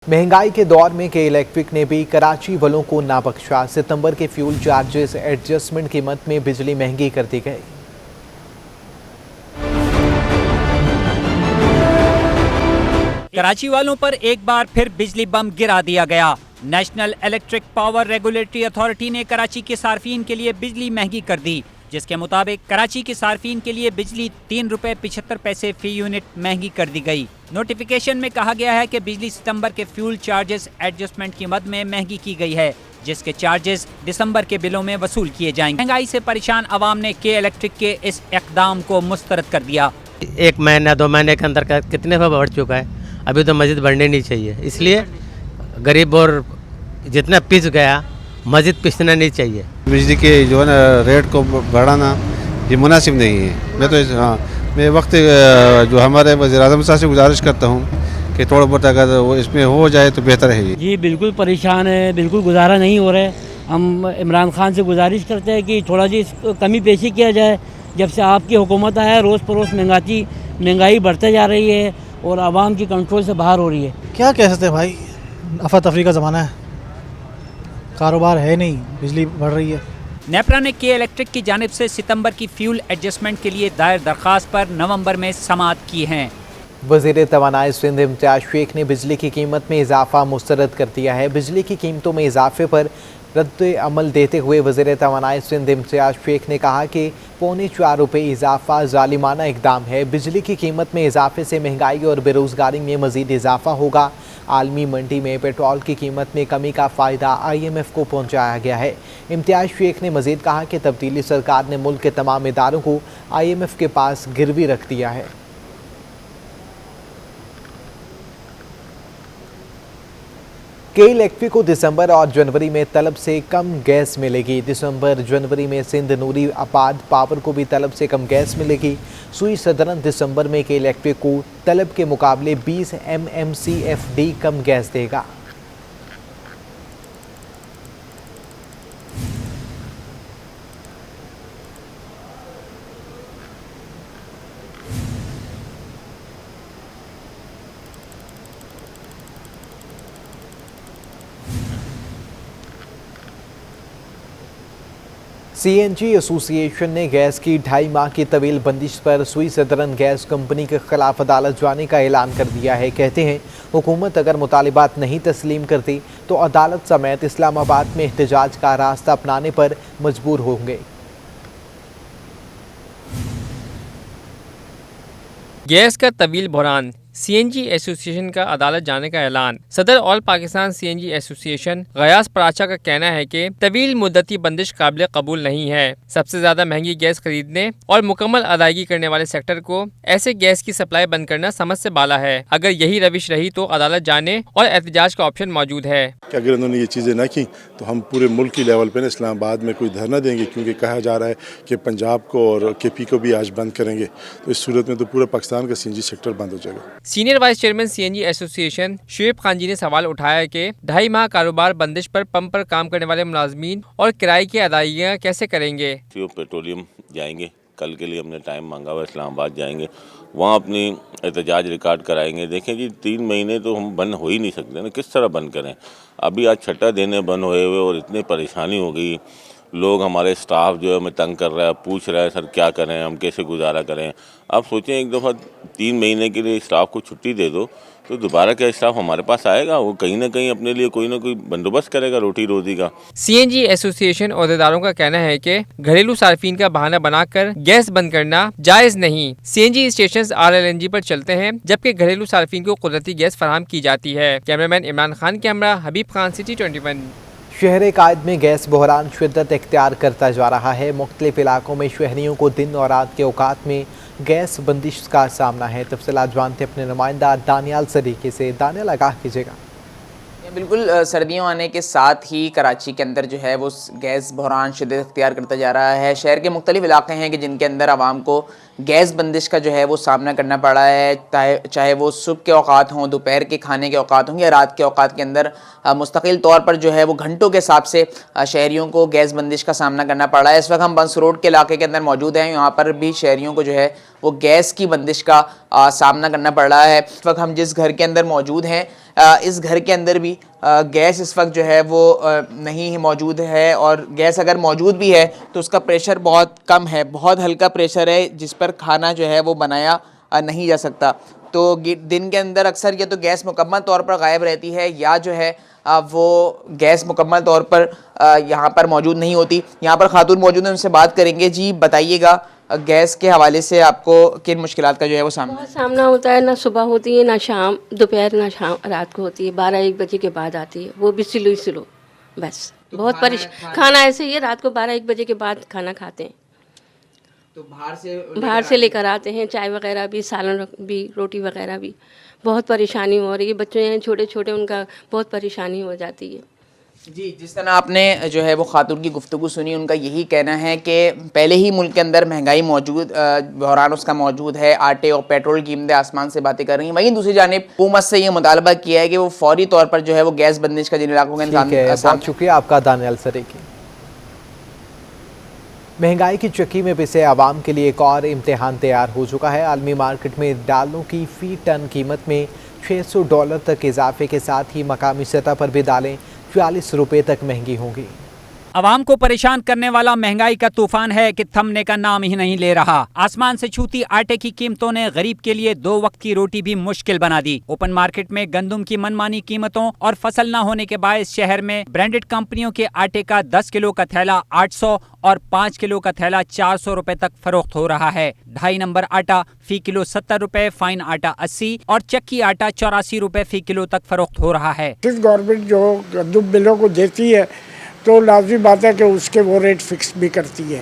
महंगाई के दौर में के इलेक्ट्रिक ने भी कराची वालों को ना बख्शा। सितंबर के फ्यूल चार्जेस एडजस्टमेंट कीमत में बिजली महंगी कर दी गई। कराची वालों पर एक बार फिर बिजली बम गिरा दिया गया। National electric power regulatory authority ने कराची के सार्फिन के लिए बिजली महंगी कर दी, जिसके मुताबिक कराची के सार्फिन के लिए बिजली 3 रुपए 75 पैसे फी यूनिट महंगी कर दी गई। नोटिफिकेशन में कहा गया है कि बिजली सितंबर के फ्यूल चार्जेस एडजस्टमेंट की मद में महंगी की गई है, जिसके चार्जेस दिसंबर के बिलों में वसूल किए जाएंगे। महंगाई से परेशान आवाम ने के इलेक्ट्रिक के इस इकदाम को मुस्तरद कर दिया। 1 महीना 2 महीने के अंदर कितने पर बढ़ चुका है, अभी तो मस्जिद बढ़नी नहीं चाहिए। इसलिए गरीब और जितना पिस गया मस्जिद पिसना नहीं चाहिए। बिजली के जो है ना रेट को बढ़ाना ये मुनासिब नहीं है। मैं वक्त जो हमारे वज़ीर-ए-आज़म साहब से गुजारिश करता हूँ कि थोड़ा बहुत अगर वो इसमें हो जाए तो बेहतर है। जी बिल्कुल परेशान है, बिल्कुल गुजारा नहीं हो रहा है। हम इमरान खान से गुजारिश करते हैं कि थोड़ा जी कमी पेशी किया जाए। जब से आपकी हुकूमत आया है रोज़ परोस महंगाई बढ़ते जा रही है और आवाम की कंट्रोल से बाहर हो रही है। क्या कह सकते हैं भाई, अफरा तफरी का ज़माना है, कारोबार है नहीं, बिजली बढ़ रही है। नेपरा ने के इलेक्ट्रिक की जानिब से सितंबर की फ्यूल एडजस्टमेंट के लिए दायर दरख्वास्त पर नवंबर में समाअत की हैं। वज़ीर तवानाई सिंध इम्तियाज शेख ने बिजली की कीमत में इजाफा मुस्तरद कर दिया है। बिजली की कीमतों में इजाफे पर रद्द अमल देते हुए वज़ीर तवानाई सिंध इम्तियाज शेख ने कहा कि 4.25 रुपये इजाफा ज़ालिमाना इकदाम है। बिजली की कीमत में इजाफे से महंगाई और बेरोज़गारी में मज़ीद इजाफा होगा। आलमी मंडी में पेट्रोल की कीमत में कमी का फ़ायदा IMF को पहुँचाया गया है। इम्तियाज शेख ने मज़ीद कहा कि तब्दीली सरकार ने मुल्क के तमाम इदारों को IMF के पास गिरवी रख दिया है। के इलेक्ट्रिक को दिसंबर और जनवरी में तलब से कम गैस मिलेगी। दिसंबर जनवरी में सिंध नूरी आपाद पावर को भी तलब से कम गैस मिलेगी। सुई सदरन दिसंबर में के इलेक्ट्रिक को तलब के मुकाबले 20 MMCFD कम गैस देगा। CNG एसोसिएशन ने गैस की 2.5 माह की तवील बंदिश पर सुई सदरन गैस कंपनी के खिलाफ अदालत जाने का ऐलान कर दिया है। कहते हैं हुकूमत अगर मुतालिबात नहीं तस्लीम करती तो अदालत समेत इस्लामाबाद में एहतजाज का रास्ता अपनाने पर मजबूर होंगे। गैस का तवील बहरान, CNG एसोसिएशन का अदालत जाने का ऐलान। सदर all Pakistan CNG association Ghayas Paracha का कहना है कि तवील मुद्दती बंदिश काबिल कबूल नहीं है। सबसे ज्यादा महंगी गैस खरीदने और मुकम्मल अदायगी करने वाले सेक्टर को ऐसे गैस की सप्लाई बंद करना समझ से बाला है। अगर यही रविश रही तो अदालत जाने और एहतजाज का ऑप्शन मौजूद है। अगर उन्होंने ये चीज़ें ना की तो हम पूरे मुल्क की लेवल पर इस्लामाबाद में कोई धरना देंगे, क्योंकि कहा जा रहा है कि पंजाब को और KP को भी आज बंद करेंगे। तो इस सूरत में तो पूरा पाकिस्तान का CNG सेक्टर बंद हो जाएगा। Senior vice chairman CNG association Shoaib Khan ji ने सवाल उठाया कि 2.5 माह कारोबार बंदिश पर पंप पर काम करने वाले मुलाजमीन और किराए की अदायगियाँ कैसे करेंगे। पेट्रोलियम जाएंगे, कल के लिए हमने टाइम मांगा हुआ, इस्लामाबाद जाएंगे, वहाँ अपनी एहतजाज रिकॉर्ड कराएंगे। देखें जी 3 महीने तो हम बंद हो ही नहीं सकते ना, किस तरह बंद करें। अभी आज छठा दिन है बंद हुए हुए और इतनी परेशानी हो गई। लोग, हमारे स्टाफ जो है हमें तंग कर रहा है, पूछ रहा है सर क्या करें, हम कैसे गुजारा करें। आप सोचें एक दफ़ा 3 महीने के लिए स्टाफ को छुट्टी दे दो तो दोबारा क्या स्टाफ हमारे पास आएगा? वो कहीं ना कहीं अपने लिए कोई ना कोई बंदोबस्त करेगा रोटी रोजी का। CNG एसोसिएशन अहदेदारों का कहना है कि घरेलू सार्फिन का बहाना बनाकर गैस बंद करना जायज़ नहीं। CNG स्टेशन RLNG पर चलते हैं, जबकि घरेलू सार्फिन को कुदरती गैस फराहम की जाती है। कैमरामैन इमरान खान के हमरा हबीब खान, City 21। शहर कायद में गैस बहरान शिद्दत इख्तियार करता जा रहा है। मुख्तलिफ इलाकों में शहरियों को दिन और रात के औकात में गैस बंदिश का सामना है। तफसीलात जानते अपने नुमाइंदा दानियाल सरीके से। दानियाल, आगाह कीजिएगा। बिल्कुल, सर्दियों आने के साथ ही कराची के अंदर जो है वो गैस बहरान शिद्दत इख्तियार करता जा रहा है। शहर के मुख्तलिफ इलाके हैं कि जिनके अंदर आवाम को गैस बंदिश का जो है वो सामना करना पड़ रहा है, चाहे वो सुबह के औकात हों, दोपहर के खाने के औकात हों या रात के औकात के अंदर मुस्तकिल तौर पर जो है वो घंटों के हिसाब से शहरियों को गैस बंदिश का सामना करना पड़ रहा है। इस वक्त हम बंस रोड के इलाके के अंदर मौजूद हैं, यहाँ पर भी शहरियों को जो है वो गैस की बंदिश का सामना करना पड़ रहा है। इस वक्त हम जिस घर के अंदर मौजूद हैं, इस घर के अंदर भी गैस इस वक्त जो है वो नहीं मौजूद है, और गैस अगर मौजूद भी है तो उसका प्रेशर बहुत कम है, बहुत हल्का प्रेशर है जिस पर खाना जो है वो बनाया नहीं जा सकता। तो दिन के अंदर अक्सर या तो गैस मुकम्मल तौर पर गायब रहती है या जो है वो गैस मुकम्मल तौर पर यहाँ पर मौजूद नहीं होती। यहाँ पर खातून मौजूद हैं, उनसे बात करेंगे। जी बताइएगा, गैस के हवाले से आपको किन मुश्किलात का जो है वो सामना होता है? ना सुबह होती है, ना शाम दोपहर, ना शाम रात को होती है। 12-1 बजे के बाद आती है, वो भी स्लो बस। तो बहुत परेशान। खाना ऐसे ही है, रात को 12-1 बजे के बाद खाना खाते हैं, तो बाहर से लेकर आते हैं, चाय वगैरह भी, सालन भी, रोटी वगैरह भी। बहुत परेशानी हो रही है, बच्चे हैं छोटे छोटे, उनका बहुत परेशानी हो जाती है। जी, जिस तरह आपने जो है वो खातून की गुफ्तगू सुनी, उनका यही कहना है कि पहले ही मुल्क के अंदर महंगाई मौजूद, बहरान उसका मौजूद है, आटे और पेट्रोल की कीमतें आसमान से बातें कर रही हैं। वहीं दूसरी जानिब हुकूमत से ये मुतालबा किया है कि वो फौरी तौर पर जो है वो गैस बंदिश का जिन इलाकों के बहुत शुक्रिया आपका दानियाल सरेकी। महंगाई की चक्की में पिसे आवाम के लिए एक और इम्तिहान तैयार हो चुका है। आलमी मार्केट में दालों की फी टन कीमत में $600 तक इजाफे के साथ ही मकामी सतह पर भी दालें 40 रुपये तक महंगी होंगी। आवाम को परेशान करने वाला महंगाई का तूफान है कि थमने का नाम ही नहीं ले रहा। आसमान से छूती आटे की कीमतों ने गरीब के लिए 2 वक्त की रोटी भी मुश्किल बना दी। ओपन मार्केट में गंदम की मनमानी कीमतों और फसल न होने के बायस शहर में ब्रांडेड कंपनियों के आटे का 10 किलो का थैला 800 और 5 किलो का थैला 400 रुपए तक फरोख्त हो रहा है। 2.5 नंबर आटा फी किलो 70 रुपए, फाइन आटा 80 और चक्की आटा 84 रुपए फी किलो तक फरोख्त हो रहा है। गवर्नमेंट जो गंदम मिलों को देती है तो लाजमी बात है कि उसके वो रेट फिक्स भी करती है,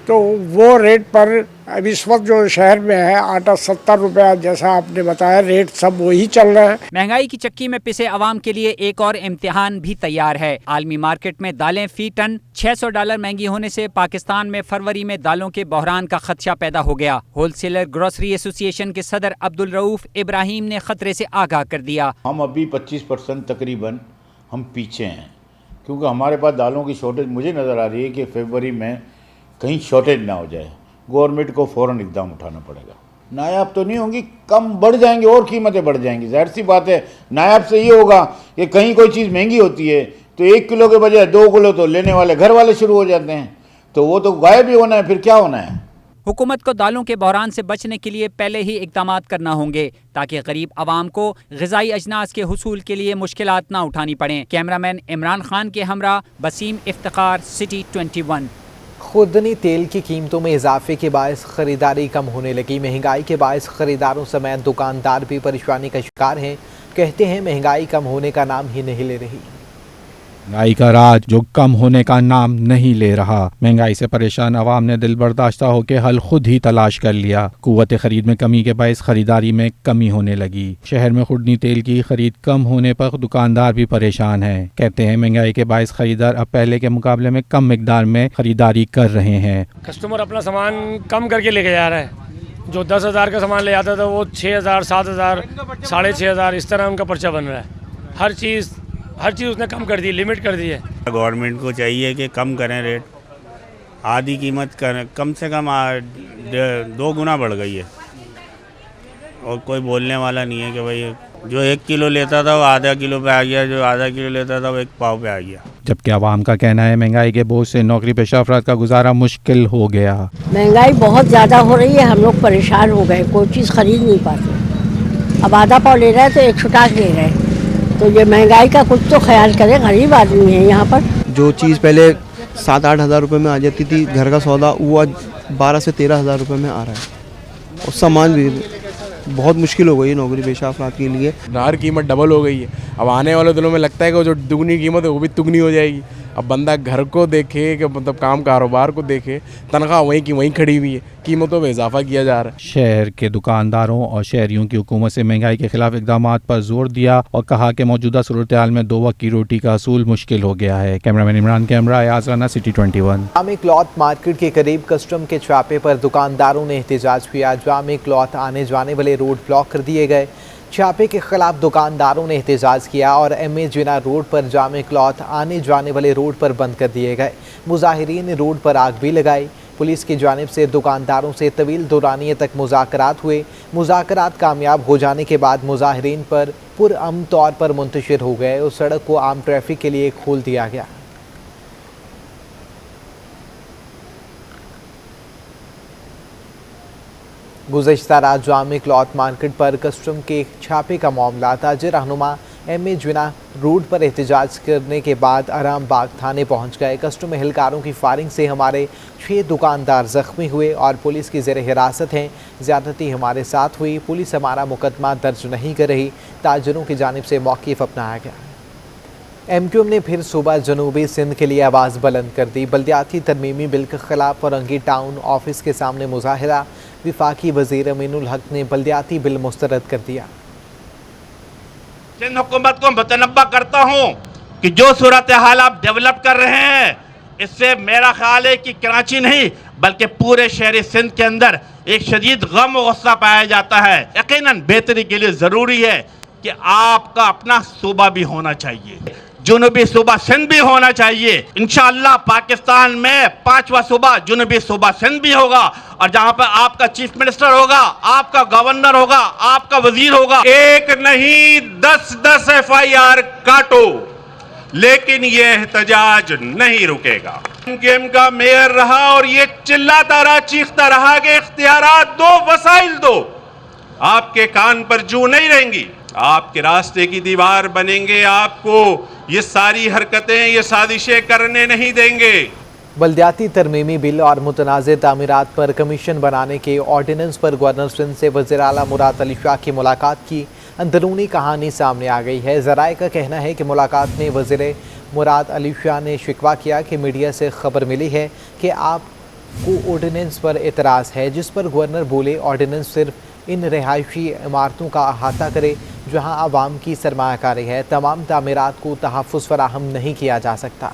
तो वो रेट पर अब इस वक्त जो शहर में है आटा 70 रुपया, जैसा आपने बताया, रेट सब वही चल रहा है। महंगाई की चक्की में पिसे आवाम के लिए एक और इम्तिहान भी तैयार है। आलमी मार्केट में दालें फी टन $600 महंगी होने से पाकिस्तान में फरवरी में दालों के बहरान का खदशा पैदा हो गया। होलसेलर ग्रोसरी एसोसिएशन के सदर अब्दुल रऊफ इब्राहिम ने खतरे से आगाह कर दिया। हम अभी 25% तकरीबन हम पीछे हैं, क्योंकि हमारे पास दालों की शॉर्टेज मुझे नज़र आ रही है कि फरवरी में कहीं शॉर्टेज ना हो जाए। गवर्नमेंट को फ़ौरन इक़दाम उठाना पड़ेगा। नायाब तो नहीं होंगी, कम बढ़ जाएंगे और कीमतें बढ़ जाएंगी। ज़ाहिर सी बात है, नायाब से ये होगा कि कहीं कोई चीज़ महंगी होती है तो 1 किलो के बजाय 2 किलो तो लेने वाले घर वाले शुरू हो जाते हैं, तो वो तो गायब ही होना है, फिर क्या होना है। हुकूमत को दालों के बहरान से बचने के लिए पहले ही इक़दामात करना होंगे ताकि गरीब आवाम को ग़िज़ाई अजनास के हुसूल के लिए मुश्किलात ना उठानी पड़ें। कैमरामैन इमरान खान के हमरा वसीम इफ्तिखार, सिटी 21। खुर्दनी तेल की कीमतों में इजाफे के बायस ख़रीदारी कम होने लगी। महंगाई के बायस ख़रीदारों समेत दुकानदार भी परेशानी का शिकार हैं। कहते हैं महंगाई कम होने का नाम ही नहीं ले रही। महंगाई का राज जो कम होने का नाम नहीं ले रहा। महंगाई से परेशान आवाम ने दिल बर्दाश्ता होकर हल खुद ही तलाश कर लिया। कुव्वत खरीद में कमी के बायस खरीदारी में कमी होने लगी। शहर में खुर्दनी तेल की खरीद कम होने पर दुकानदार भी परेशान हैं। कहते हैं महंगाई के बायस खरीदार अब पहले के मुकाबले में कम मिकदार में खरीदारी कर रहे हैं। कस्टमर अपना सामान कम करके लेके जा रहा है। जो 10,000 का सामान ले आता था वो 6,000, 7,000, 6,500 इस तरह उनका पर्चा बन रहा है। हर चीज़ उसने कम कर दी, लिमिट कर दी है। गवर्नमेंट को चाहिए कि कम करें रेट, आधी कीमत करें, कम से कम 2 गुना बढ़ गई है और कोई बोलने वाला नहीं है कि भाई जो 1 किलो लेता था वो आधा किलो पे आ गया, जो आधा किलो लेता था वो 1 पाव पे आ गया। जबकि आवाम का कहना है महंगाई के बोझ से नौकरी पेशा अफराद का गुजारा मुश्किल हो गया। महंगाई बहुत ज़्यादा हो रही है, हम लोग परेशान हो गए, कोई चीज़ खरीद नहीं पाते। अब आधा पाव ले रहे हैं तो 1 छुटाक ले रहे हैं, तो ये महंगाई का कुछ तो ख्याल करें, गरीब आदमी है यहाँ पर। जो चीज़ पहले 7-8 हज़ार रुपये में आ जाती थी घर का सौदा, वो आज 12 से 13 हज़ार रुपये में आ रहा है और सामान भी बहुत मुश्किल हो गई है नौकरी पेशा अफराद के लिए। हर कीमत डबल हो गई है। अब आने वाले दिनों में लगता है कि जो दुगनी कीमत है वो भी दुगनी हो जाएगी। अब बंदा घर को देखे कि मतलब काम कारोबार को देखे, तनख्वाह वहीं की वहीं खड़ी हुई है, कीमतों में इजाफा किया जा रहा है। शहर के दुकानदारों और शहरियों की हुकूमत से महंगाई के खिलाफ इकदाम पर जोर दिया और कहा कि मौजूदा सूरत हाल में 2 वक्त की रोटी का असूल मुश्किल हो गया है। कैमरामैन इमरान कैमरा आज़ाना, सिटी 21। जामे क्लॉथ मार्केट के करीब कस्टम के छापे पर दुकानदारों ने एहतजाज किया। जामे क्लॉथ आने जाने वाले रोड ब्लॉक कर दिए गए। छापे के खिलाफ दुकानदारों ने एहतजाज किया और MA जिना रोड पर जामे क्लॉथ आने जाने वाले रोड पर बंद कर दिए गए। मुजाहिरीन ने रोड पर आग भी लगाई। पुलिस की जानिब से दुकानदारों से तवील दौरानिये तक मुज़ाकरात हुए। मुज़ाकरात कामयाब हो जाने के बाद मुजाहिरीन पर पुरअमन तौर पर मुंतशिर हो गए और सड़क को आम ट्रैफिक के लिए खोल दिया गया। गुज़श्ता रात जामे क्लॉथ मार्केट पर कस्टम के छापे का मामला ताजिर रहनुमा MA जिना रोड पर एहतजाज करने के बाद आराम बाग थाने पहुंच गए। कस्टम एहलकारों की फायरिंग से हमारे 6 दुकानदार जख्मी हुए और पुलिस की ज़ेर हिरासत हैं। ज़्यादती हमारे साथ हुई। पुलिस हमारा मुकदमा दर्ज नहीं कर रही। ताजरों की जानिब से मौक़िफ़ अपनाया गया। MQM ने फिर सुबह जनूबी सिंध के लिए आवाज़ बुलंद कर दी। बल्दियाती तरमीमी बिल के खिलाफ फरंगी टाउन ऑफिस के सामने मुजाहिरा। विफाकी वज़ीर अमीनुल हक ने बल्दियाती बिल मुस्तरद कर दिया। सिंध हुकूमत को मुतनब्बा करता हूँ कि जो सूरत हाल आप डेवलप कर रहे हैं, इससे मेरा ख्याल है कि कराची नहीं बल्कि पूरे शहरी सिंध के अंदर एक शदीद गम और गुस्सा पाया जाता है। यकीनन बेहतरी के लिए ज़रूरी है कि आपका अपना सूबा भी होना चाहिए, जुनूबी सूबा सिंध भी होना चाहिए। इंशाअल्लाह पाकिस्तान में 5वां सूबा जुनूबी सूबा सिंध भी होगा और जहां पर आपका चीफ मिनिस्टर होगा, आपका गवर्नर होगा, आपका वजीर होगा। एक नहीं 10-10 FIR काटो, लेकिन ये एहतजाज नहीं रुकेगा। MQM का मेयर रहा और ये चिल्लाता रहा, चीखता रहा कि इख्तियारात दो, वसाइल दो। आपके कान पर जू नहीं रहेंगी, आपके रास्ते की दीवार बनेंगे। आपको ये सारी हरकतें, ये साजिशें करने नहीं देंगे। बल्दियाती तरमीमी बिल और मुतनाज़ तामीरात पर कमीशन बनाने के ऑर्डिनेंस पर गवर्नर सिंध से वज़ीर आला मुराद अली शाह की मुलाकात की अंदरूनी कहानी सामने आ गई है। ज़राए का कहना है कि मुलाकात में वज़ीर मुराद अली शाह ने शिकवा किया कि मीडिया से खबर मिली है कि आपको ऑर्डिनेंस पर एतराज़ है, जिस पर गवर्नर बोले ऑर्डिनेंस सिर्फ इन रिहायशी इमारतों का अहाता करे जहाँ आवाम की सरमायाकारी है। तमाम तामीरात को तहफ़्फ़ुज़ फराहम नहीं किया जा सकता।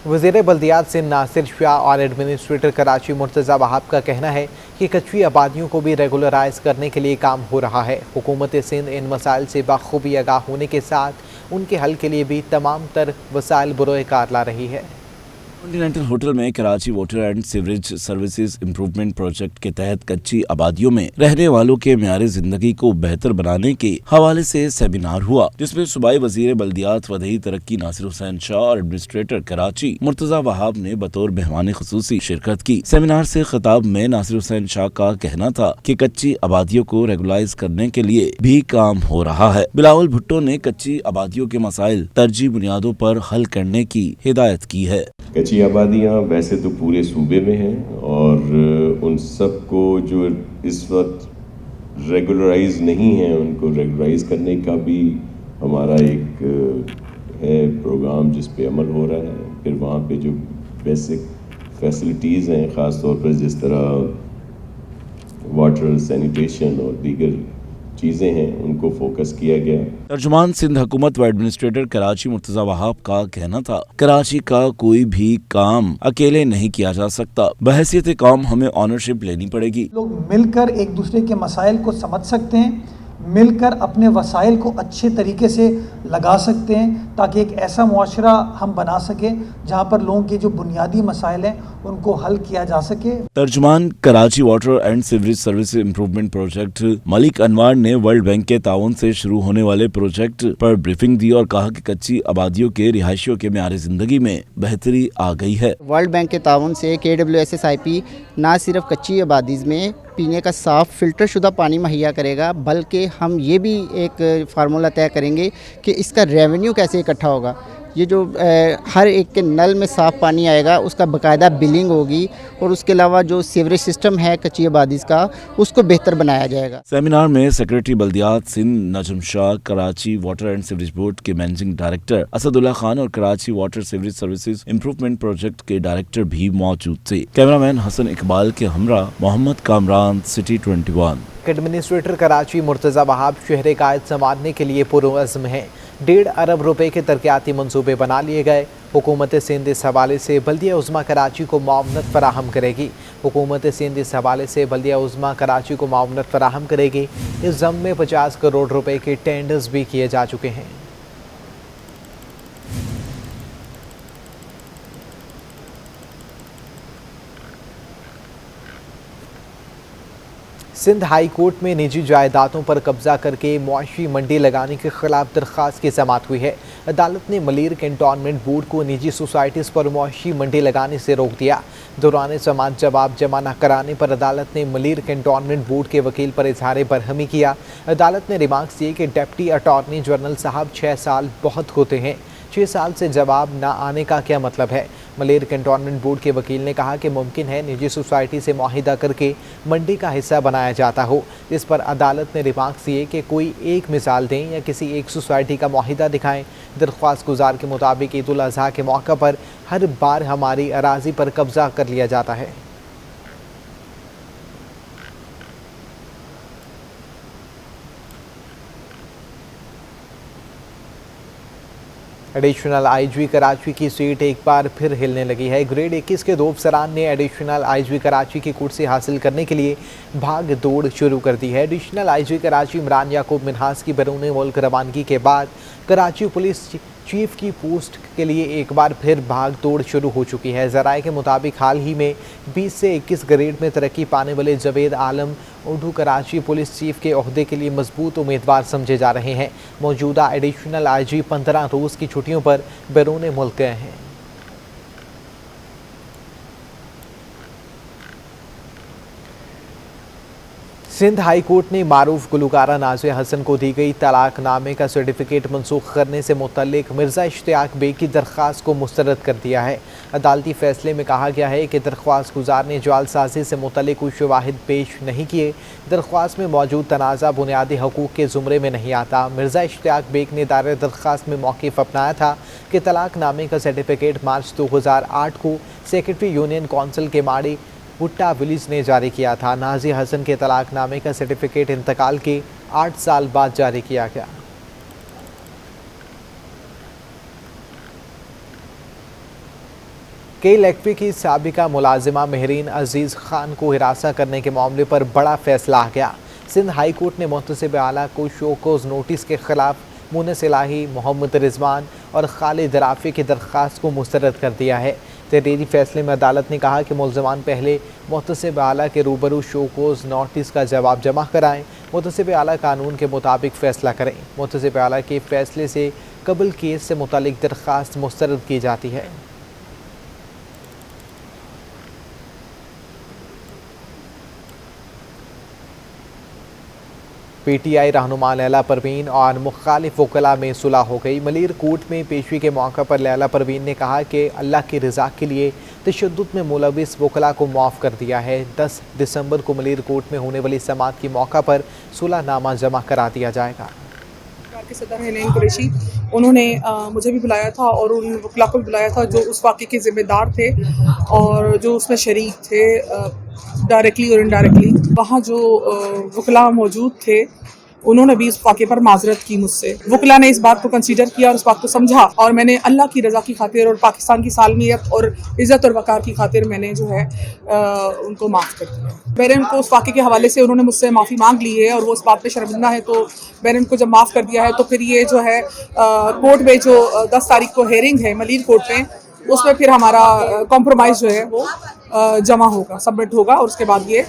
वज़ीर बल्दियात सिंध नासिर शाह और एडमिनिस्ट्रेटर कराची मुर्तज़ा वहाब का कहना है कि कच्ची आबादियों को भी रेगुलराइज करने के लिए काम हो रहा है। हुकूमत सिंध इन मसाइल से बाखूबी आगाह होने के साथ उनके हल के लिए भी तमाम तर वसाइल बरोए कार ला रही है। कॉन्टिनेंटल होटल में Karachi water and sewerage services improvement project के तहत कच्ची आबादियों में रहने वालों के म्यार जिंदगी को बेहतर बनाने के हवाले से सेमिनार हुआ, जिसमें सूबाई वजीर बल्दियात वदई तरक्की नासिर हुसैन शाह और एडमिनिस्ट्रेटर कराची मुर्तज़ा वहाब ने बतौर मेहमान खुसूसी शिरकत की। सेमिनार से खिताब में नासिर हुसैन शाह का कहना था कि कच्ची आबादियों को रेगुलाइज करने के लिए भी काम हो रहा है। बिलावल भुट्टो ने कच्ची आबादियों के मसाइल तरजीह बुनियादों पर हल करने की हिदायत की है। कच्ची आबादियाँ वैसे तो पूरे सूबे में हैं और उन सब को जो इस वक्त रेगुलराइज नहीं है उनको रेगुलराइज करने का भी हमारा एक है प्रोग्राम जिस पे अमल हो रहा है। फिर वहाँ पे जो बेसिक फैसिलिटीज़ हैं, ख़ास तौर पर जिस तरह वाटर, सैनिटेशन और दीगर चीज़ें हैं, उनको फोकस किया गया। तर्जुमान सिंध हुकूमत व एडमिनिस्ट्रेटर कराची मुर्तज़ा वहाब का कहना था, कराची का कोई भी काम अकेले नहीं किया जा सकता, बहैसियत काम हमें ऑनरशिप लेनी पड़ेगी। लोग मिलकर एक दूसरे के मसाइल को समझ सकते हैं, मिलकर अपने वसाइल को अच्छे तरीके से लगा सकते हैं, ताकि एक ऐसा मुआशरा हम बना सकें जहाँ पर लोगों के जो बुनियादी मसाइल हैं उनको हल किया जा सके। तर्जुमान Karachi water and sewerage service improvement project Malik Anwar ने वर्ल्ड बैंक के ताउन से शुरू होने वाले प्रोजेक्ट पर ब्रीफिंग दी और कहा कि कच्ची आबादियों के रिहायशियों के म्यार जिंदगी में बेहतरी आ गई है। वर्ल्ड बैंक के ताउन से KWSSIP न सिर्फ कच्ची आबादी में पीने का साफ फिल्टर शुदा पानी मुहैया करेगा, बल्कि हम ये भी एक फार्मूला तय करेंगे कि इसका रेवेन्यू कैसे इकट्ठा होगा। ये जो हर एक के नल में साफ़ पानी आएगा, उसका बाकायदा बिलिंग होगी और उसके अलावा जो सीवरेज सिस्टम है कच्ची आबादीज़ का, उसको बेहतर बनाया जाएगा। सेमिनार में सेक्रेटरी बल्दियात Sindh Najam Shah, Karachi water and sewerage board के मैनेजिंग डायरेक्टर असदुल्ला खान और Karachi water sewerage services improvement project के डायरेक्टर भी मौजूद थे। कैमरामैन हसन इकबाल के हमरा मोहम्मद कामरान, सिटी 21। एडमिनिस्ट्रेटर कराची मुर्तज़ा वहाब शहर कायद संवारने के लिए पुरअज़्म हैं। 1.5 अरब रुपए के तरक्याती मंसूबे बना लिए गए। हुकूमत सिंध इस हवाले से बल्दिया उज़्मा कराची को मुआवनत फराहम करेगी। हुकूमत सिंध इस हवाले से बल्दिया उज़्मा कराची को मुआवनत फराहम करेगी। इस ज़म में 50 करोड़ रुपए के टेंडर्स भी किए जा चुके हैं। सिंध हाई कोर्ट में निजी जायदादों पर कब्जा करके मुआशी मंडी लगाने के खिलाफ दरख्वास्त की समाअत हुई है। अदालत ने मलीर कैंटोनमेंट बोर्ड को निजी सोसाइटीज़ पर मुआशी मंडी लगाने से रोक दिया। दौरान समाअत जवाब जमा न कराने पर अदालत ने मलीर कैंटोनमेंट बोर्ड के वकील पर इजहार बरहमी किया। अदालत ने रिमार्क्स दिए कि डिप्टी अटॉर्नी जनरल साहब 6 साल बहुत होते हैं, 6 साल से जवाब न आने का क्या मतलब है। मलेर कैंटोनमेंट बोर्ड के वकील ने कहा कि मुमकिन है निजी सोसाइटी से मुआहिदा करके मंडी का हिस्सा बनाया जाता हो। इस पर अदालत ने रिमार्क्स दिए कि कोई एक मिसाल दें या किसी एक सोसाइटी का मुआहिदा दिखाएं। दरख्वास्त गुजार के मुताबिक ईद उल अज़हा के मौका पर हर बार हमारी अराजी पर कब्जा कर लिया जाता है। एडिशनल आईजी कराची की सीट एक बार फिर हिलने लगी है। ग्रेड 21 के 2 अफसरान ने एडिशनल आईजी कराची की कुर्सी हासिल करने के लिए भाग दौड़ शुरू कर दी है। एडिशनल आईजी कराची इमरान याकूब मिन्हास की बैरून मुल्क रवानगी के बाद कराची पुलिस चीफ की पोस्ट के लिए एक बार फिर भाग दौड़ शुरू हो चुकी है। ज़राए के मुताबिक हाल ही में 20 से 21 ग्रेड में तरक्की पाने वाले जवेद आलम उर्दू कराची पुलिस चीफ के ओहदे के लिए मजबूत उम्मीदवार समझे जा रहे हैं। मौजूदा एडिशनल आईजी 15 रोज़ की छुट्टियों पर बैरून मुल्क गए हैं। सिंध हाई कोर्ट ने मारूफ गुलकारा नाज़िया हसन को दी गई तलाकनामे का सर्टिफिकेट मनसूख करने से मुतल्लिक मिर्ज़ा इश्तियाक बेग की दरख्वास्त को मुस्तरद कर दिया है। अदालती फैसले में कहा गया है कि दरख्वास्त गुजार ने जालसाजी से मुतल्लिक कोई शवाहिद पेश नहीं किए। दरख्वास्त में मौजूद तनाज़ा बुनियादी हकूक़ के ज़ुमरे में नहीं आता। मिर्ज़ा इश्तियाक बेग ने दायर दरख्वास्त में मौक़िफ़ अपनाया था कि तलाकनामे का सर्टिफिकेट मार्च 2008 को सेक्रेटरी यूनियन कौंसिल के माड़ी भुट्टा विलेज ने जारी किया था। नाज़िया हसन के तलाकनामे का सर्टिफिकेट इंतकाल के 8 साल बाद जारी किया गया। के इलेक्ट्रिक की साबिका मुलाजिमा महरीन अजीज़ खान को हिरासत करने के मामले पर बड़ा फैसला आ गया। सिंध हाई कोर्ट ने मुतसिब आला को शोकोज नोटिस के खिलाफ मुनस इलाही, मोहम्मद रिजवान और खालिद राफी की दरख्वास्त को मुस्तरद कर दिया है। तहरीरी फैसले में अदालत ने कहा कि मुल्ज़िमान पहले मुतसिब आला के रूबरू शोकोज नोटिस का जवाब जमा कराएं। मुतसिब आला कानून के मुताबिक फ़ैसला करें। मुतसिब आला के फ़ैसले से कबल केस से मुतालिक दरख्वास्त मुस्तरद की जाती है। पीटीआई रहनुमा लैला परवीन और मुखालिफ वकला में सुलह हो गई। मलीर कोर्ट में पेशी के मौका पर लैला परवीन ने कहा कि अल्लाह की रज़ा के लिए तशद्दुद में मुलविस वकला को माफ़ कर दिया है। 10 दिसंबर को मलीर कोर्ट में होने वाली समाअत के मौका पर सुलहनामा जमा करा दिया जाएगा। के सदर हैं नईम कुरैशी, उन्होंने मुझे भी बुलाया था और उन वकला को भी बुलाया था जो उस वाक़े के ज़िम्मेदार थे और जो उसमें शरीक थे डायरेक्टली और इनडायरेक्टली। वहाँ जो वकला मौजूद थे उन्होंने भी इस वाक़े पर माजरत की मुझसे। वकला ने इस बात को कंसीडर किया और इस बात को समझा और मैंने अल्लाह की रज़ा की खातिर और पाकिस्तान की सालमियत और इज़्ज़त और वक़ार की खातिर मैंने जो है उनको माफ़ कर दिया। मैंने उनको उस वाक़े के हवाले से उन्होंने मुझसे माफ़ी मांग ली है और वो इस बात पे शर्मिंदा है, तो मैंने उनको जब माफ़ कर दिया है तो फिर ये जो है कोर्ट में जो 10 तारीख को हेयरिंग है मलीर कोर्ट में, उसमें फिर हमारा कॉम्प्रोमाइज़ जो है वो जमा होगा, सबमिट होगा और उसके बाद ये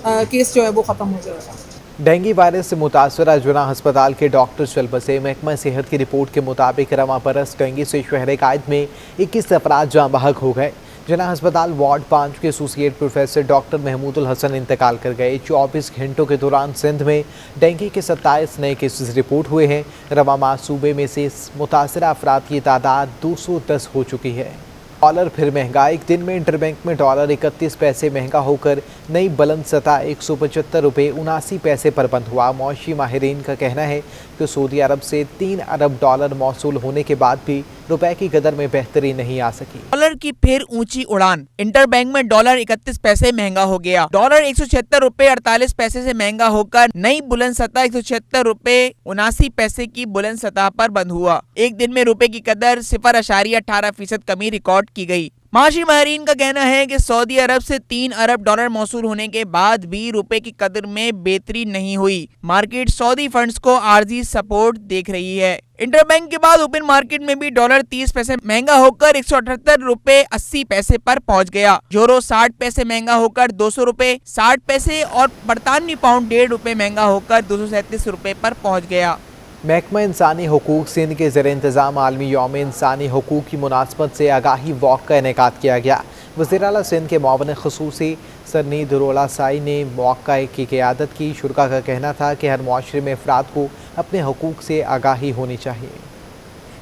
केस जो है वो ख़त्म हो जाएगा। डेंगू वायरस से मुतासरा जुना अस्पताल के डॉक्टर चल बसे। महकमा सेहत की रिपोर्ट के मुताबिक रवां बरस डेंगू से शहर कायद में 21 अफराद जाँ बहक हो गए। जिला अस्पताल वार्ड 5 के associate professor doctor Mahmudul Hasan इंतकाल कर गए। 24 घंटों के दौरान सिंध में डेंगू के 27 नए केसेस रिपोर्ट हुए हैं। रवा माह सूबे में से मुतासरा अफराद की तादाद 210 हो चुकी है। डॉलर फिर महंगा। एक दिन में इंटरबैंक में डॉलर 31 पैसे महंगा होकर नई बुलंद सतह 175 रुपये 79 पैसे पर बंद हुआ। मौशी माहिरीन का कहना है कि सऊदी अरब से 3 अरब डॉलर मौसूल होने के बाद भी रुपए की कदर में बेहतरी नहीं आ सकी। डॉलर की फिर ऊंची उड़ान। इंटरबैंक में डॉलर 31 पैसे महंगा हो गया। डॉलर 176 रुपए 48 पैसे से महंगा होकर नई बुलंद सतह 176 रुपए 79 पैसे की बुलंद सतह पर बंद हुआ। एक दिन में रुपए की कदर 0.18% कमी रिकॉर्ड की गई। माशी माहिरीन का कहना है कि सऊदी अरब से 3 अरब डॉलर मौसूल होने के बाद भी रुपए की कदर में बेहतरी नहीं हुई। मार्केट सऊदी फंड्स को आर्जी सपोर्ट देख रही है। इंटरबैंक के बाद ओपन मार्केट में भी डॉलर 30 पैसे महंगा होकर 178 रुपए 80 पैसे पर पहुंच गया। यूरो 60 पैसे महंगा होकर 200 रुपए 60 पैसे और बरतानवी पाउंड 1.5 रुपए महंगा होकर 237 रुपए पर पहुंच गया। महकमा इंसानी हकूक़ सिंध के ज़ेर इंतज़ाम आलमी यौम इंसानी हकूक़ की मुनासबत से आगाही वॉक का इनेकाद किया गया। वज़ीर आला सिंध के मुआविन ख़ुसूसी सरनीद रोला साई ने वॉक की क़यादत की। शुरा का कहना था कि हर मुआशरे में अफराद को अपने हकूक़ से आगाही होनी चाहिए।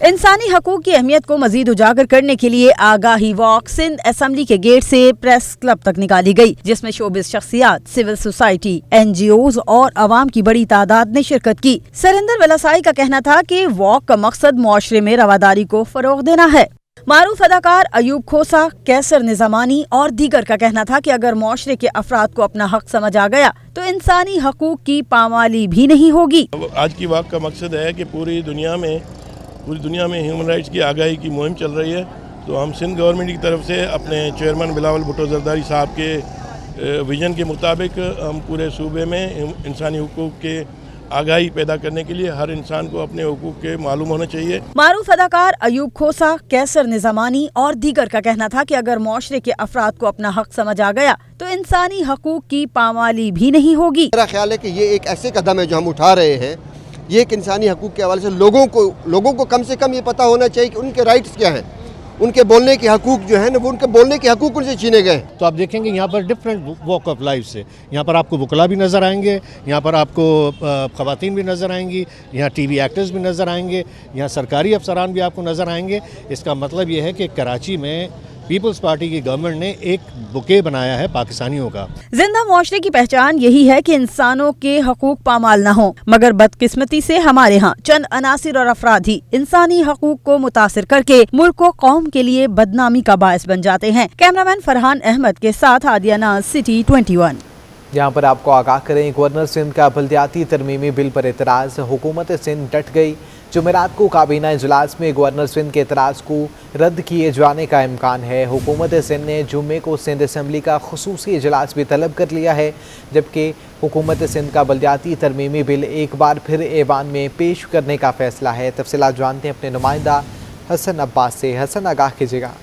इंसानी हकूक़ की अहमियत को मजीद उजागर करने के लिए आगाही वॉक सिंध असेंबली के गेट से प्रेस क्लब तक निकाली गई, जिसमें शोबिस शख्सियात, सिविल सोसाइटी, NGOs और अवाम की बड़ी तादाद ने शिरकत की। सरिंदर वलासाई का कहना था कि वॉक का मकसद मुआशरे में रवादारी को फरोग देना है। मारूफ अदाकार अयूब खोसा, कैसर निजामानी और दीगर का कहना था कि अगर मुआशरे के अफराद को अपना हक समझ आ गया तो इंसानी हकूक़ की पामाली भी नहीं होगी। आज की वॉक का मकसद है कि पूरी दुनिया में ह्यूमन राइट्स की आगाही की मुहिम चल रही है। तो हम सिंध गवर्नमेंट की तरफ से अपने चेयरमैन बिलावल भुट्टो जरदारी साहब के विजन के मुताबिक हम पूरे सूबे में इंसानी हुकूक के आगाही पैदा करने के लिए हर इंसान को अपने हुकूक के मालूम होना चाहिए। मारूफ अदाकार अयूब खोसा, कैसर निजामानी और दीगर का कहना था कि अगर मुआशरे के अफराद को अपना हक समझ आ गया तो इंसानी हकूक की पामाली भी नहीं होगी। मेरा ख्याल है कि ये एक ऐसे कदम है जो हम उठा रहे हैं, ये एक इंसानी हकूक़ के हवाले से लोगों को कम से कम ये पता होना चाहिए कि उनके राइट्स क्या हैं, उनके बोलने के हकूक़ जो है ना, वो उनके बोलने के हकूक़ उनसे छीने गए। तो आप देखेंगे यहाँ पर डिफरेंट वॉक ऑफ लाइफ से, यहाँ पर आपको वकला भी नज़र आएंगे, यहाँ पर आपको ख़वातीन भी नज़र आएंगी, यहाँ TV एक्टर्स भी नज़र आएंगे, यहाँ सरकारी अफसरान भी आपको नज़र आएंगे। इसका मतलब ये है कि कराची में पीपल्स पार्टी की गवर्नमेंट ने एक बुके बनाया है पाकिस्तानियों का। जिंदा मुआशरे की पहचान यही है कि इंसानों के हकूक पामाल न हो, मगर बदकिस्मती से हमारे यहाँ चंद अनासिर और अफराद ही इंसानी हकूक को मुतासिर करके मुल्क को कौम के लिए बदनामी का बायस बन जाते हैं। कैमरामैन फरहान अहमद के साथ आदिया नाज, सिटी 21। यहाँ पर आपको आगाह करें, गवर्नर सिंध का बल्दियाती तरमीमी बिल पर एतराज़। हुकूमत सिंध डट गई। जुमेरात को काबीना इजलास में गवर्नर सिंध के एतराज़ को रद्द किए जाने का इम्कान है। हुकूमत सिंध ने जुम्मे को सिंध असम्बली का खुसूसी इजलास भी तलब कर लिया है, जबकि हुकूमत सिंध का बल्दियाती तरमीमी बिल एक बार फिर ऐवान में पेश करने का फैसला है। तफसीलात जानते हैं अपने नुमाइंदा हसन अब्बास से। हसन, आगाह कीजिएगा।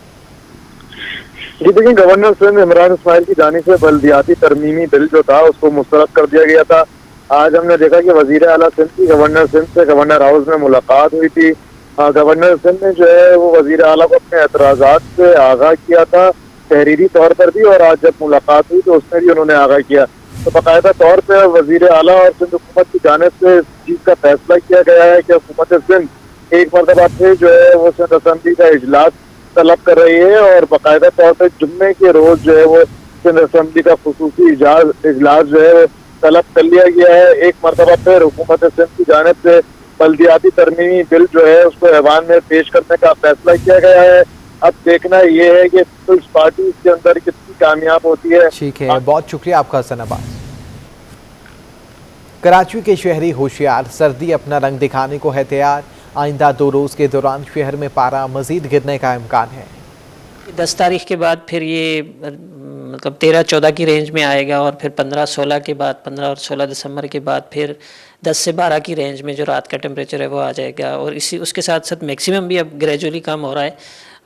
जी देखिए, गवर्नर सिंध इमरान इस्माइल की जानिब से बल्दियाती तरमीमी बिल जो था उसको मुस्तरद कर दिया गया था। आज हमने देखा कि वजीर आला सिंध की गवर्नर सिंध से गवर्नर हाउस में मुलाकात हुई थी। गवर्नर सिंध ने जो है वो वजीर आला को अपने एतराज़ात से आगाह किया था, तहरीरी तौर पर भी, और आज जब मुलाकात हुई तो उसमें भी उन्होंने आगाह किया। तो बाकायदा तौर पर वजीर आला और सिंध हुकूमत की जानिब से इस चीज़ का फैसला किया गया है कि हुकूमत सिंध एक मरतबा फिर जो है वो सिंध असम्बली का इजलास तलब कर रही है और बाकायदा तौर पर जुम्मे के रोज जो है वो सिंध असम्बली का खुसूसी इजलास जो है तलब कर लिया गया है। एक मरतबा फिर हुकूमत सिंध की जानिब से बल्दियाती तरमीमी बिल जो है उसको ऐवान में पेश करने का फैसला किया गया है। अब देखना ये है कि पीपल्स पार्टी इसके अंदर कितनी कामयाब होती है। ठीक है, बहुत शुक्रिया आपका हसन अब्बास। कराची के शहरी होशियार, सर्दी अपना रंग दिखाने को है तैयार। आइंदा 2 रोज़ के दौरान शहर में पारा मजीद गिरने का इम्कान है। 10 तारीख के बाद फिर ये मतलब 13-14 की रेंज में आएगा और फिर 15-16 के बाद 15 और 16 दिसंबर के बाद फिर 10 से 12 की रेंज में जो रात का टेम्परेचर है वो आ जाएगा। और इसी उसके साथ साथ मैक्सिमम भी अब ग्रेजुअली कम हो रहा है।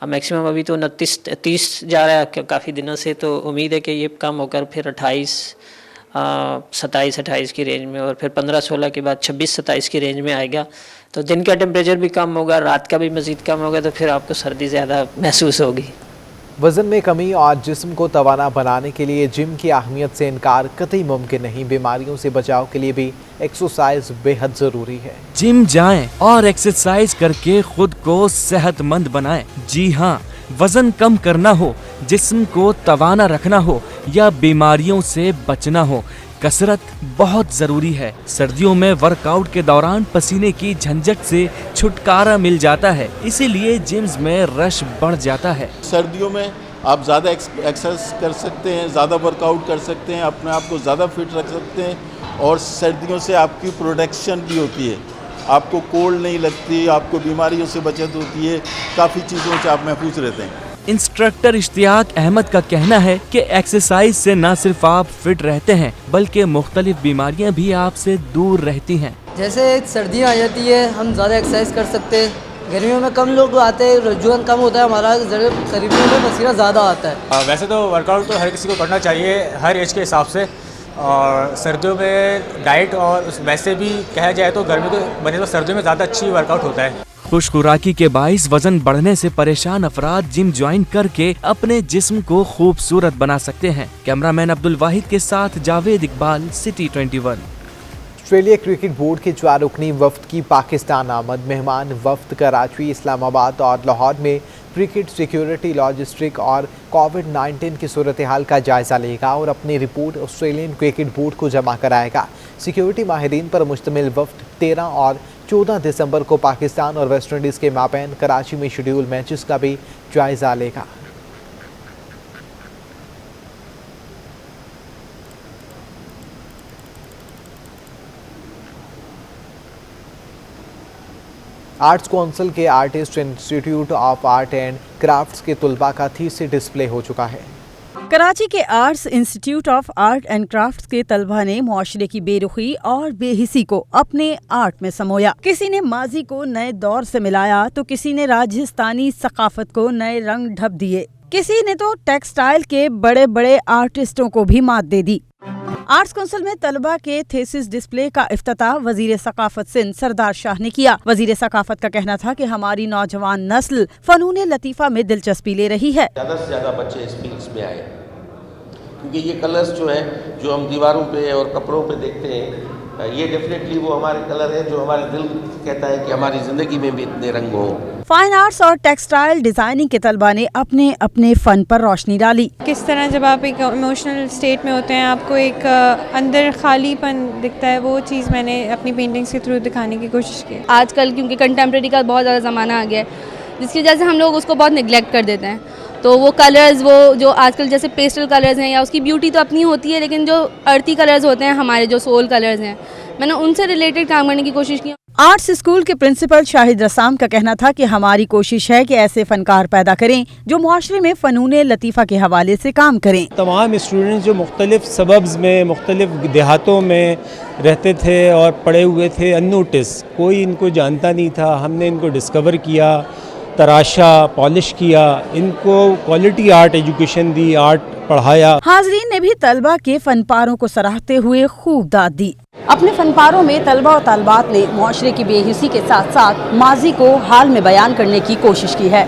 अब मैक्सिमम अभी तो 29-30 जा रहा है काफ़ी दिनों से, तो उम्मीद है कि ये कम होकर फिर 27-28 की रेंज में और फिर 15-16 के बाद 26-27 की रेंज में आएगा। तो दिन का टेम्परेचर भी कम होगा, रात का भी मज़ीद कम होगा, तो फिर आपको सर्दी ज़्यादा महसूस होगी। वजन में कमी और जिस्म को तवाना बनाने के लिए जिम की अहमियत से इनकार कतई मुमकिन नहीं। बीमारियों से बचाव के लिए भी एक्सरसाइज बेहद ज़रूरी है। जिम जाएं और एक्सरसाइज करके खुद को सेहतमंद बनाएं। जी हाँ, वजन कम करना हो, जिस्म को तवाना रखना हो या बीमारियों से बचना हो, कसरत बहुत ज़रूरी है। सर्दियों में वर्कआउट के दौरान पसीने की झंझट से छुटकारा मिल जाता है, इसीलिए जिम्स में रश बढ़ जाता है। सर्दियों में आप ज़्यादा एक्सरसाइज कर सकते हैं, ज़्यादा वर्कआउट कर सकते हैं, अपने आप को ज़्यादा फिट रख सकते हैं और सर्दियों से आपकी प्रोटेक्शन भी होती है, आपको कोल्ड नहीं लगती, आपको बीमारियों से बचत होती है, काफ़ी चीज़ों से आप महफूज रहते हैं। इंस्ट्रक्टर इश्तियाक अहमद का कहना है कि एक्सरसाइज से न सिर्फ आप फिट रहते हैं बल्कि मुख्तलिफ बीमारियां भी आपसे दूर रहती हैं। जैसे सर्दियां आ जाती है, हम ज़्यादा एक्सरसाइज कर सकते हैं। गर्मियों में कम लोग आते हैं, रुझान कम होता है हमारा, गर्मियों में पसीना ज़्यादा आता है। वैसे तो वर्कआउट तो हर किसी को करना चाहिए हर एज के हिसाब से, और सर्दियों में डाइट और वैसे भी कहा जाए तो गर्मी के बने तो सर्दियों में ज़्यादा अच्छी वर्कआउट होता है। खुशखुराकी के बाइस वजन बढ़ने से परेशान अफराद जिम ज्वाइन करके अपने जिस्म को खूबसूरत बना सकते हैं। कैमरामैन अब्दुल वाहिद के साथ Javed Iqbal, city 21। Australia cricket board के 4 रुकनी वफ्द की पाकिस्तान आमद। मेहमान वफ्द कराची, इस्लामाबाद और लाहौर में क्रिकेट सिक्योरिटी, लॉजिस्टिक और कोविड-19 की सूरत हाल का जायजा लेगा और अपनी रिपोर्ट ऑस्ट्रेलियन क्रिकेट बोर्ड को जमा कराएगा। सिक्योरिटी माहिरीन पर मुश्तमिल वफ्द 13 और 14 दिसंबर को पाकिस्तान और वेस्ट इंडीज़ के माबैन कराची में शेड्यूल मैचेस का भी जायजा लेगा। आर्ट्स काउंसिल के artist institute of art and crafts के तुलबा का थीसिस डिस्प्ले हो चुका है। कराची के arts institute of art and crafts के तलबा ने मुआशरे की बेरुखी और बेहिसी को अपने आर्ट में समोया। किसी ने माजी को नए दौर से मिलाया तो किसी ने राजस्थानी सकाफत को नए रंग ढप दिए, किसी ने तो टेक्सटाइल के बड़े बड़े आर्टिस्टों को भी मात दे दी। आर्ट्स काउंसिल में तलबा के थीसिस डिस्प्ले का इफ्तिताह वजीर सकाफत सिंध सरदार शाह ने किया। वजीर सकाफत का कहना था कि हमारी नौजवान नस्ल फनून लतीफ़ा में दिलचस्पी ले रही है। ज़्यादा से ज़्यादा बच्चे इस फील्ड में आए, क्योंकि ये कलर्स जो हैं, जो हम दीवारों पे और कपड़ों पे देखते हैं, ये डेफिनेटली वो हमारे कलर है जो हमारे दिल कहता है कि हमारी ज़िंदगी में भी इतने रंग हो। फाइन आर्ट्स और टेक्सटाइल डिजाइनिंग के तलबा ने अपने अपने फन पर रोशनी डाली। किस तरह जब आप एक इमोशनल स्टेट में होते हैं, आपको एक अंदर खालीपन दिखता है, वो चीज़ मैंने अपनी पेंटिंग्स के थ्रू दिखाने की कोशिश की। आजकल क्योंकि कंटेम्प्रेरी का बहुत ज़्यादा ज़माना आ गया है, जिसकी वजह से हम लोग उसको बहुत निगलेक्ट कर देते हैं। तो वो कलर्स, वो जो आजकल जैसे पेस्टल कलर्स हैं, या उसकी ब्यूटी तो अपनी होती है, लेकिन जो अर्थी कलर्स होते हैं, हमारे जो सोल कलर्स हैं, मैंने उनसे रिलेटेड काम करने की कोशिश की। आर्ट्स स्कूल के प्रिंसिपल शाहिद रसाम का कहना था कि हमारी कोशिश है कि ऐसे फनकार पैदा करें जो मुआशरे में फनून लतीफ़ा के हवाले से काम करें। तमाम स्टूडेंट्स जो मुख्तलिफ सबब्स में, मुख्तलिफ देहातों में रहते थे और पढ़े हुए थे अननोटिस, कोई इनको जानता नहीं था, हमने इनको डिस्कवर किया, तराशा, पॉलिश किया, इनको क्वालिटी आर्ट एजुकेशन दी, आर्ट पढ़ाया। हाजरीन ने भी तलबा के फनपारों को सराहते हुए खूब दाद दी। अपने फनपारों में तलबा और तालबात ने मुआशरे की बेहिसी के साथ साथ माजी को हाल में बयान करने की कोशिश की है।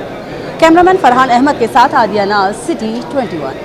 कैमरामैन फरहान अहमद के साथ आदिया नाज, सिटी 21।